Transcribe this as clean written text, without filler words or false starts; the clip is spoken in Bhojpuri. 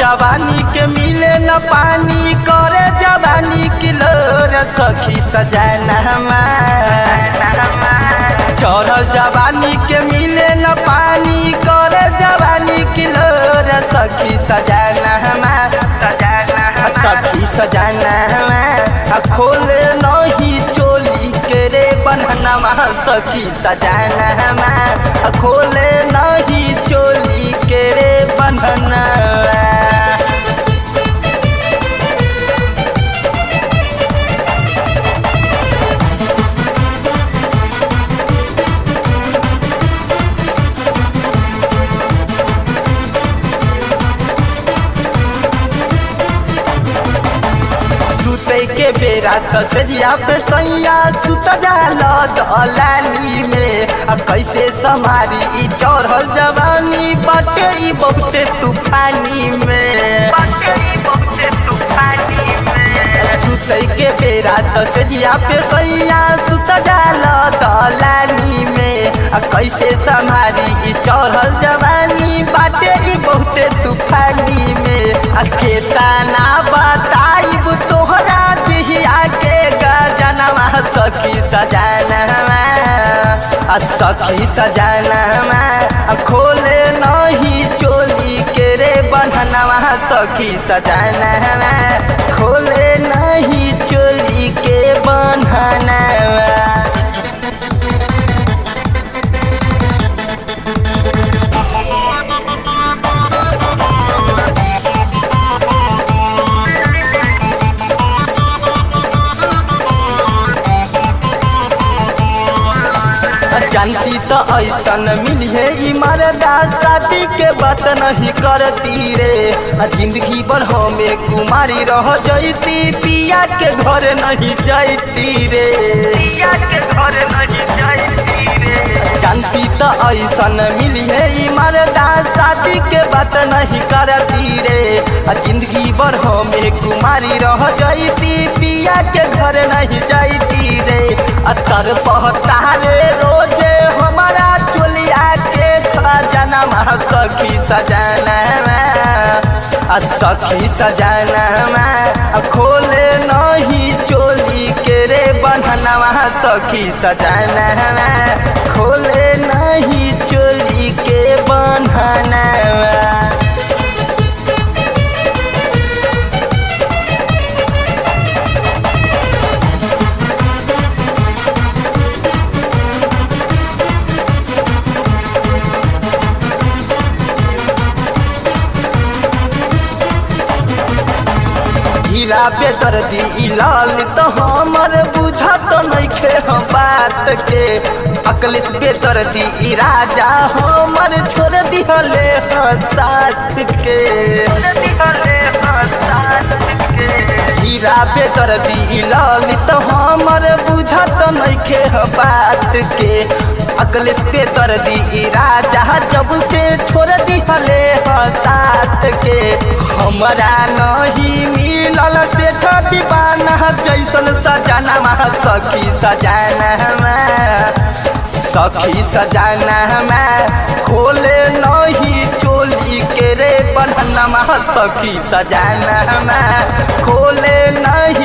जवानी के मिले न पानी करे जवानी किलोर सखी सजाना चढ़ल जवानी के मिले न पानी करे जवानी किलोर सखी सजाना सखी सजाना खोले नहीं चोली के रे बन्हनमा सखी सजाना खोले नहीं चोली के रे बन्हना के बेरा तसरिया पे सैया सुत जाला दलानी में कैसे समारी ई चढ़ल जवानी बाटे ई बहुते तूफानी में सुत के बेरा तसरिया पे सैया सुत जाला दलानी में कैसे समारी ई चढ़ल जवानी बाटे ई बहुते तूफानी में केतना बताइब तोहरा के गजनवा सखी सजाना सखी सजाना खोले नहीं चोली के रे बन्हनवा सखी सजाना खोले नहीं चोली के बन्हनवा जानती तो ऐसन मिली है ई मरदा शादी के बात नहीं करती रे जिंदगी भर हमें कुमारी रह जैती पिया के घर नहीं जाती रे जानती तो ऐसन मिली है ई मरदा शादी के बात नहीं करती रे जिंदगी भर हमें कुमारी रह जैती पिया के घर नहीं जाती रे अतर पहता रे रोजे हमारा चोलिया के खजाना सखी सजाना सखी सजाना खोले नहीं चोली के रे बन्हनवा सखी सजाना खोले नहीं चोली के बन्हनवा हीरा बेदर्दी लाल तो हमर बुझा तो नहीं खे हम बात के अकलिस बेदर्दी राजा हमर छोड़ दिहले साथ के हीरा बेदर्दी लाल तो हमर बुझा तो नहीं खे हम बात के अकलिस बेदर्दी राजा जब से छोड़ दिहले साथ के हमरा नहीं मिलल से दीवाना जैसन सजाना सखी सजाना खोले नहीं चोली के रे बन्हनवा सखी सजाना खोले नहीं